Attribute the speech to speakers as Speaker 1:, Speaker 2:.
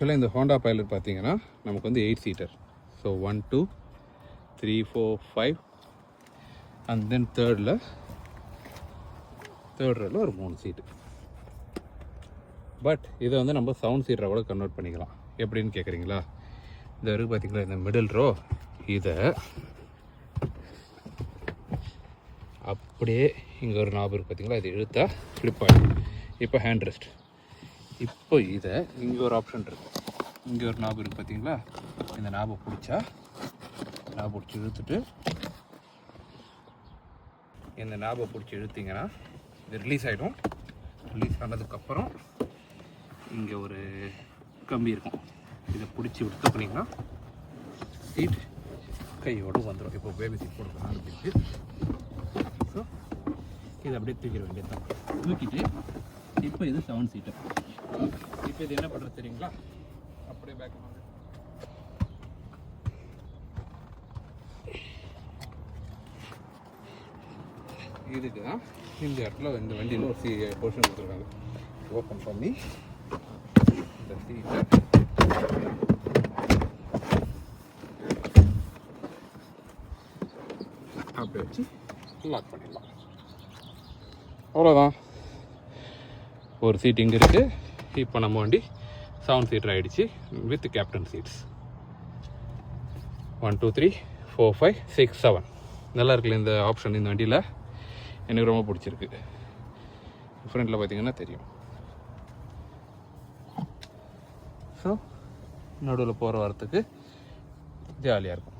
Speaker 1: ஆக்சுவலாக இந்த Honda pilot பார்த்தீங்கன்னா நமக்கு வந்து 8 seater. So 1 2 3 4 5 and then third ரோவில் ஒரு 3 சீட்டு. பட் இதை வந்து நம்ம 7 சீட்டராக கூட கன்வெர்ட் பண்ணிக்கலாம். எப்படின்னு கேட்குறீங்களா? இந்த வரைக்கும் பார்த்தீங்களா இந்த மிடில் ரோ இதை அப்படியே இங்கே ஒரு நாப் இருக்குது பார்த்தீங்களா, இது இழுத்தா ஃப்ளிப் ஆகிடும். இப்போ ஹேண்ட் ரெஸ்ட். இப்போ இதை இங்கே ஒரு ஆப்ஷன் இருக்குது, இங்கே ஒரு நாப் இருக்குது பார்த்தீங்களா, இந்த நாபை பிடிச்சி இழுத்துட்டு இந்த நாபை பிடிச்சி இழுத்திங்கன்னா இது ரிலீஸ் ஆகிடும். ரிலீஸ் ஆனதுக்கப்புறம் இங்கே ஒரு கம்பி இருக்கும், இதை பிடிச்சி விட்டு பண்ணிங்கன்னா சீட் கையோடு வந்துடும். இப்போ பேபி சீட் போட்டுக்கலாம் அப்படின்ட்டு. ஸோ இதை அப்படியே தூக்கிட வேண்டியது தான். தூக்கிட்டு இப்போ இது 7 சீட்டர். இப்போ இது என்ன பண்ணுறது தெரியுங்களா? அப்படியே பேக் பண்ணுங்க. இதுக்கு தான் இந்த இடத்துல இந்த வண்டியில் ஒரு போர்ஷன் கொடுத்துருக்காங்க. ஓப்பன் பண்ணி இந்த சீட்டை அப்படியே வச்சு லாக் பண்ணிடலாம். அவ்வளோதான். ஒரு சீட் இங்கே இருக்குது. இப்போ நம்ம வண்டி 7 சீட்டர் ஆகிடுச்சு வித் கேப்டன் சீட்ஸ். 1 2 3 4 5 6 7 நல்லா இருக்குல்ல இந்த ஆப்ஷன். இந்த வண்டியில் எனக்கு ரொம்ப பிடிச்சிருக்கு. ஃப்ரண்ட்டில் பார்த்தீங்கன்னா தெரியும். ஸோ நடுவில் போகிற வரத்துக்கு ஜாலியாக இருக்கும்.